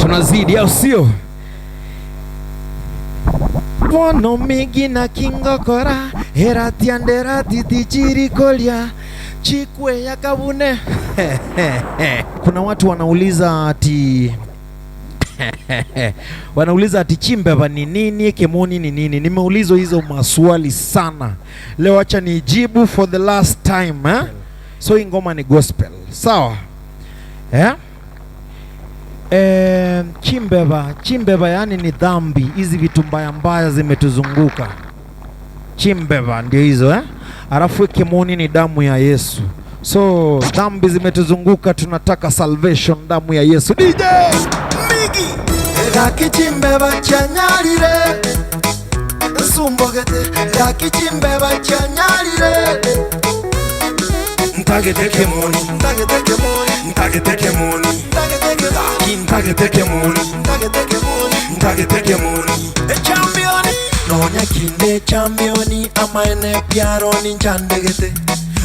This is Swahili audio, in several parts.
tunazidi au sio? Bono migi na kingokora heratiandera titichiri kolya chikwe ya kabune. Kuna watu wanauliza ati wanauliza ati Chimbeba ni nini, Kemoni ni nini? Nimeulizwa hizo maswali sana. Leo acha nijibu for the last time, eh? So hii ngoma ni gospel, sawa? Chimbeba yani ni dhambi, hizi vitu mbaya mbaya zimetuzunguka. Chimbeba ndio hizo, eh? Alafu Kemoni ni damu ya Yesu. So dhambi zimetuzunguka, tunataka salvation, damu ya Yesu. DJ Migi Raki Chimbeba chanyalire Sumbogete Raki Chimbeba chanyalire Ntagete Kemoni, Ntagete Kemoni, Ntagete Kemoni, Ntagete Kemoni, Ntagete Kemoni, championi Nonya kinde championi amaene piaroni nchandegete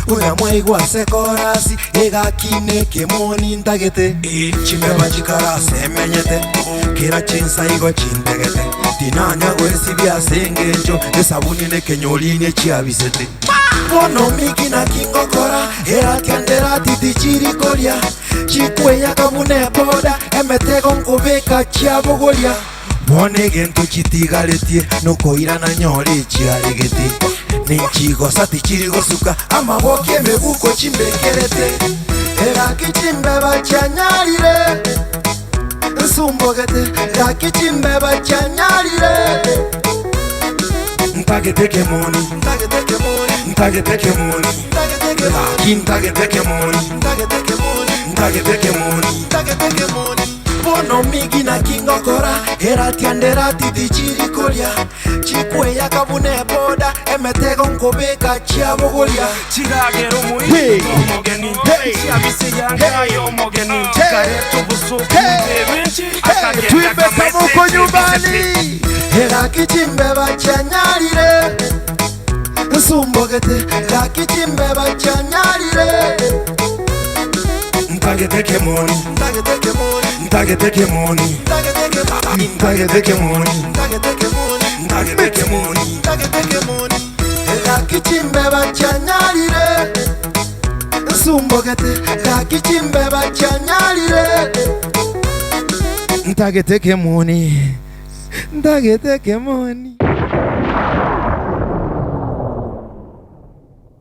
Uya mwaigwa sekorasi ega kine Kemoni Ntagete Chimbeba chikarase menyete Kira chinsa igo chindegete Tinanya gwesi bia sengecho Esabuni ne kenyoli ne chiabisete Bono migi na kingokora heratiandera titichiri kolya chikwe ya kabune boda emetego nkubeka chiabogolia Bone gento chitigaretie nukoira na nyori chiaregete Ninchigo sati chirigo suka amaboke mebuko chimbekerete Eraki Chimbeba chanyalire Sumbogete Raki Chimbeba chanyalire Ntagete Kemoni, Ntagete Kemoni, Ntagete Kemoni, Ntagete Kemoni, Ntagete Kemoni, Ntagete Kemoni, Ntagete Kemoni. Bono migi na kingokora heratiandera titichiri kolya chikwe ya kabune boda emetego nkobeka chiabogolia chiragero muri omogeni chiabise yanga yomogeni chikareto busuku ebenchi akagenda kamuko nyumbani Raki Chimbeba chanyalire Sumbogete Raki Chimbeba chanyalire Ntagete Kemoni, Ntagete Kemoni, Ntagete Kemoni, Ntagete Kemoni, Ntagete Kemoni, Ntagete Kemoni, Ntagete Kemoni, Raki Chimbeba chanyalire Sumbogete Raki Chimbeba chanyalire Ntagete Kemoni, Ntagete Kemoni.